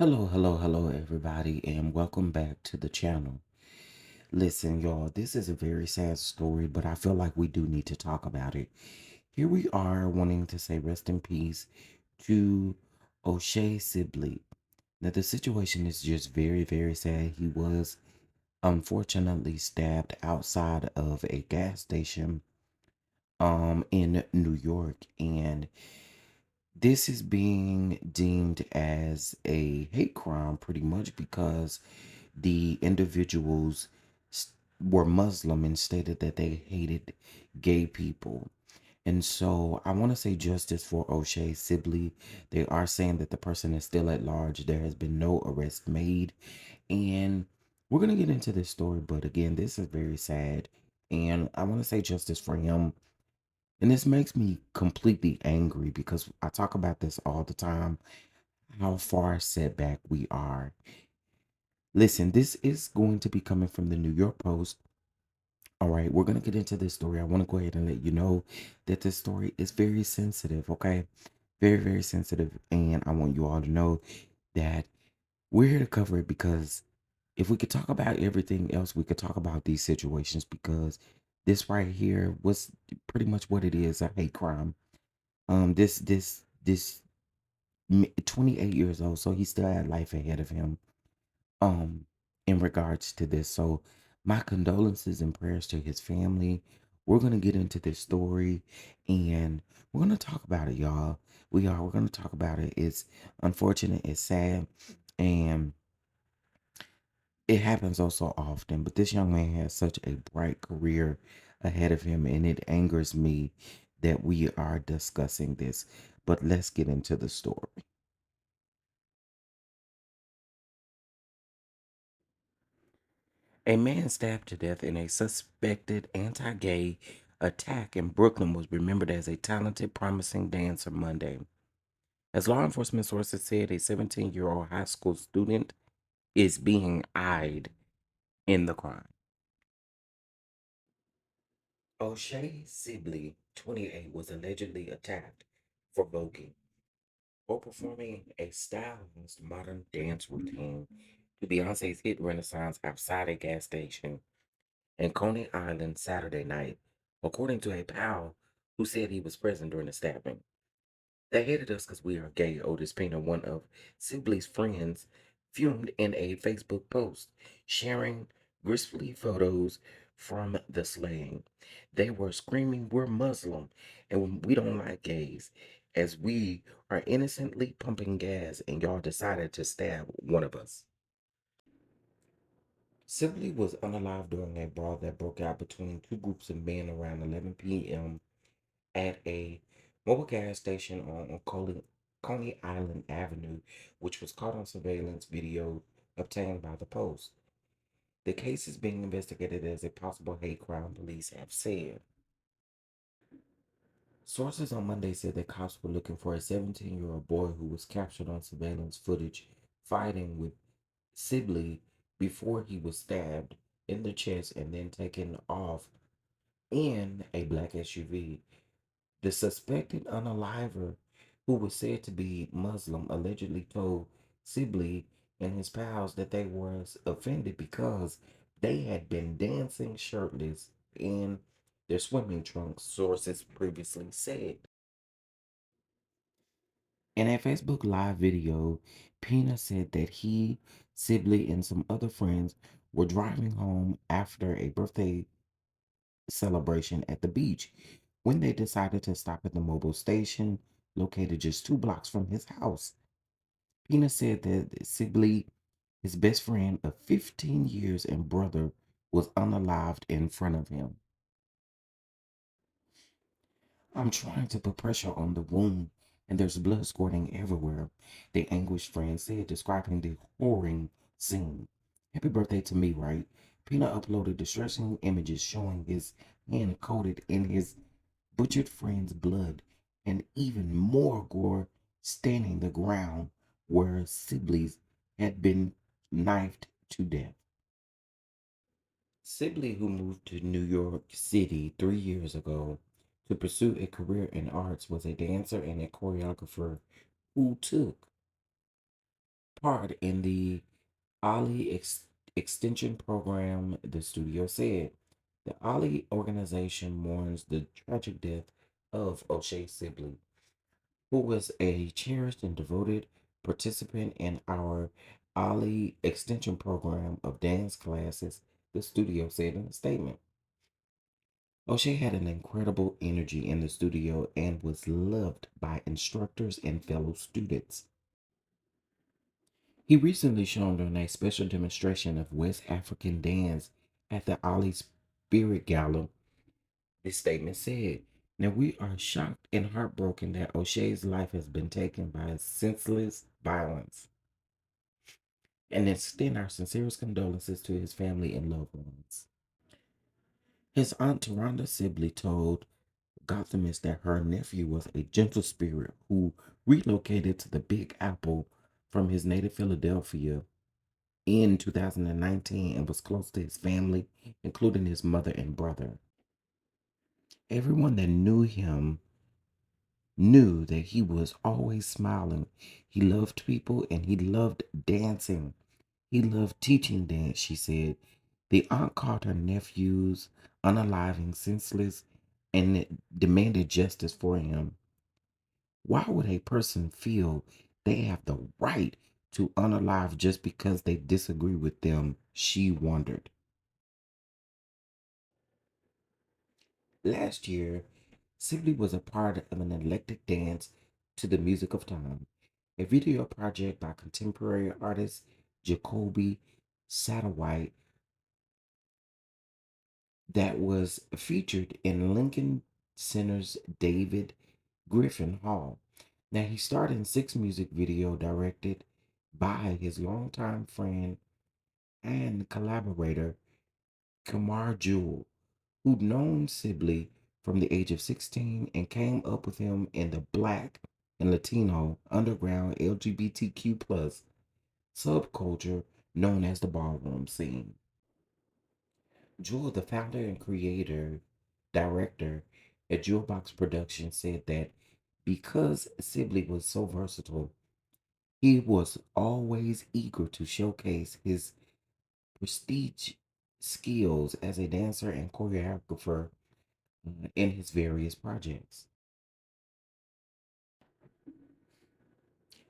Hello, everybody, and welcome back to the channel. Listen, y'all, this is a very sad story, but I feel like we do need to talk about it. Here we are wanting to say rest in peace to O'Shea Sibley. Now, the situation is just very sad. He was unfortunately stabbed outside of a gas station in New York, and this is being deemed as a hate crime pretty much because the individuals were Muslim and stated that they hated gay people. And so I want to say justice for O'Shea Sibley. They are saying that the person is still at large. There has been no arrest made. And we're going to get into this story. But again, this is very sad. And I want to say justice for him. And this makes me completely angry because I talk about this all the time, how far setback we are. Listen, this is going to be coming from the New York Post. All right, we're going to get into this story. I want to go ahead and let you know that this story is very sensitive, okay? Very sensitive. And I want you all to know that we're here to cover it because if we could talk about everything else, we could talk about these situations because this right here was pretty much what it is, a hate crime. This 28 years old, so he still had life ahead of him. um in regards to this. So my condolences and prayers to his family. We're gonna get into this story and we're gonna talk about it, y'all. We're gonna talk about it. It's unfortunate, it's sad, and it happens so often. But this young man has such a bright career ahead of him, and it angers me that we are discussing this. But let's get into the story. A man stabbed to death in a suspected anti gay attack in Brooklyn was remembered as a talented, promising dancer Monday. As law enforcement sources said, a 17-year-old high school student is being eyed in the crime. O'Shea Sibley, 28, was allegedly attacked for voguing or performing a stylized modern dance routine to Beyonce's hit Renaissance outside a gas station in Coney Island Saturday night, according to a pal who said he was present during the stabbing. They hated us because we are gay, Otis Pena, one of Sibley's friends, fumed in a Facebook post, sharing gristly photos from the slaying. They were screaming, "We're Muslim and we don't like gays," as we are innocently pumping gas and y'all decided to stab one of us. Sibley was unalive during a brawl that broke out between two groups of men around 11 p.m. at a mobile gas station on Coney Island Avenue, which was caught on surveillance video obtained by the Post. The case is being investigated as a possible hate crime, police have said. Sources on Monday said that cops were looking for a 17-year-old boy who was captured on surveillance footage fighting with Sibley before he was stabbed in the chest and then taken off in a black SUV. The suspected unaliver, who was said to be Muslim, allegedly told Sibley and his pals that they were offended because they had been dancing shirtless in their swimming trunks, sources previously said. In a Facebook Live video, Pena said that he, Sibley, and some other friends were driving home after a birthday celebration at the beach when they decided to stop at the mobile station located just 2 blocks from his house. Pena said that Sibley, his best friend of 15 years and brother, was unalived in front of him. "I'm trying to put pressure on the wound, and there's blood squirting everywhere," the anguished friend said, describing the horrid scene. "Happy birthday to me, right?" Pena uploaded distressing images showing his hand coated in his butchered friend's blood and even more gore staining the ground where Sibley's had been knifed to death. Sibley, who moved to New York City 3 years ago to pursue a career in arts, was a dancer and a choreographer who took part in the Ali extension program, the studio said. The Ali organization mourns the tragic death of O'Shea Sibley, who was a cherished and devoted participant in our Ali extension program of dance classes, the studio said in a statement. O'Shea had an incredible energy in the studio and was loved by instructors and fellow students. He recently showed on a special demonstration of West African dance at the Ali Spirit Gala. This statement said, "Now we are shocked and heartbroken that O'Shea's life has been taken by senseless violence and extend our sincerest condolences to his family and loved ones." His aunt Taronda Sibley told Gothamist that her nephew was a gentle spirit who relocated to the Big Apple from his native Philadelphia in 2019 and was close to his family, including his mother and brother. Everyone that knew him knew that he was always smiling. He loved people and he loved dancing. He loved teaching dance, she said. The aunt called her nephews unaliving, senseless, and demanded justice for him. Why would a person feel they have the right to unalive just because they disagree with them? She wondered. Last year, Sibley was a part of an eclectic dance to the music of time, a video project by contemporary artist Jacoby Satterwhite that was featured in Lincoln Center's David Griffin Hall. Now, he starred in six music videos directed by his longtime friend and collaborator, Kamar Jewell, who'd known Sibley from the age of 16 and came up with him in the Black and Latino underground LGBTQ plus subculture known as the ballroom scene. Jewel, the founder and creator, director at Jewelbox Productions, said that because Sibley was so versatile, he was always eager to showcase his prestige skills as a dancer and choreographer in his various projects.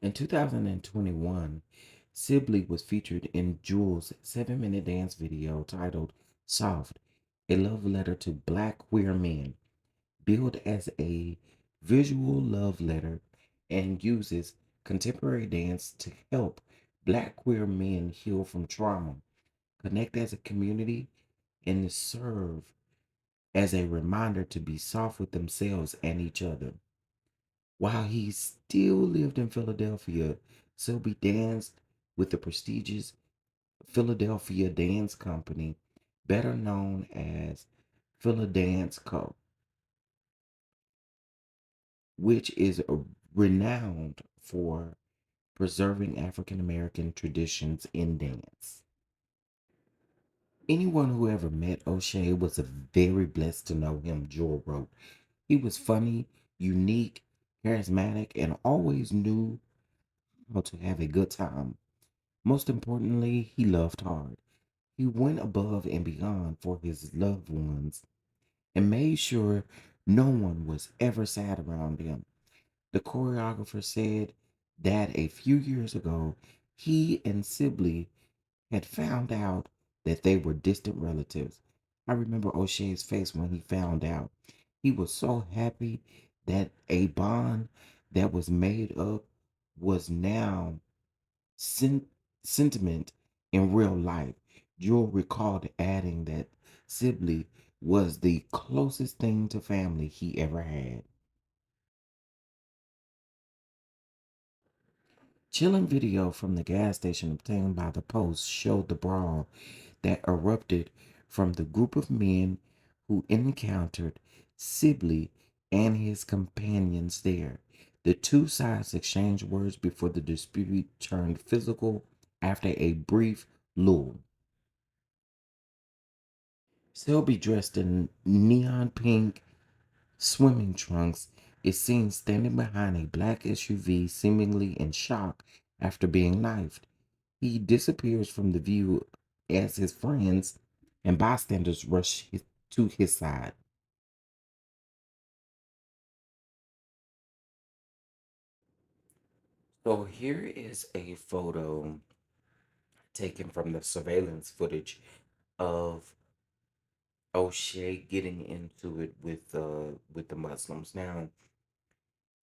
In 2021, Sibley was featured in Jewel's 7-minute dance video titled Soft, a love letter to black queer men, billed as a visual love letter and uses contemporary dance to help black queer men heal from trauma, connect as a community, and serve as a reminder to be soft with themselves and each other. While he still lived in Philadelphia, Selby danced with the prestigious Philadelphia Dance Company, better known as Philadance Co., which is renowned for preserving African American traditions in dance. Anyone who ever met O'Shea was very blessed to know him, Joel wrote. He was funny, unique, charismatic, and always knew how to have a good time. Most importantly, he loved hard. He went above and beyond for his loved ones and made sure no one was ever sad around him. The choreographer said that a few years ago, he and Sibley had found out that they were distant relatives. I remember O'Shea's face when he found out. He was so happy that a bond that was made up was now sen- sentiment in real life. You'll recall adding that Sibley was the closest thing to family he ever had. Chilling video from the gas station obtained by the Post showed the brawl that erupted from the group of men who encountered Sibley and his companions there. The two sides exchanged words before the dispute turned physical after a brief lull. Selby, dressed in neon pink swimming trunks, is seen standing behind a black SUV, seemingly in shock after being knifed. He disappears from the view as his friends and bystanders rush to his side. So here is a photo taken from the surveillance footage of O'Shea getting into it with the Muslims. Now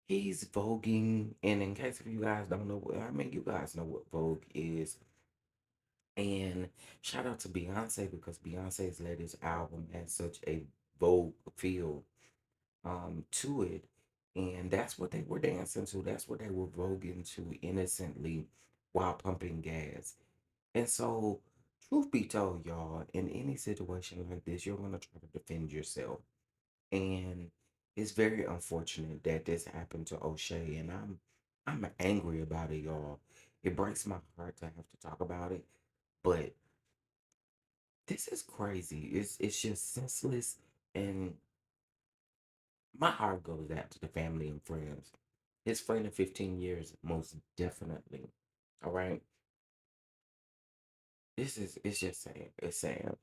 he's voguing, and in case if you guys don't know, I mean you guys know what Vogue is. And shout out to Beyonce because Beyonce's latest album has such a Vogue feel to it. And that's what they were dancing to. That's what they were voguing to innocently while pumping gas. And so, truth be told, y'all, in any situation like this, you're gonna try to defend yourself. And it's very unfortunate that this happened to O'Shea, and I'm angry about it, y'all. It breaks my heart to have to talk about it, but this is crazy. It's just senseless, and my heart goes out to the family and friends. His friend of 15 years, most definitely. All right, it's just sad. It's sad.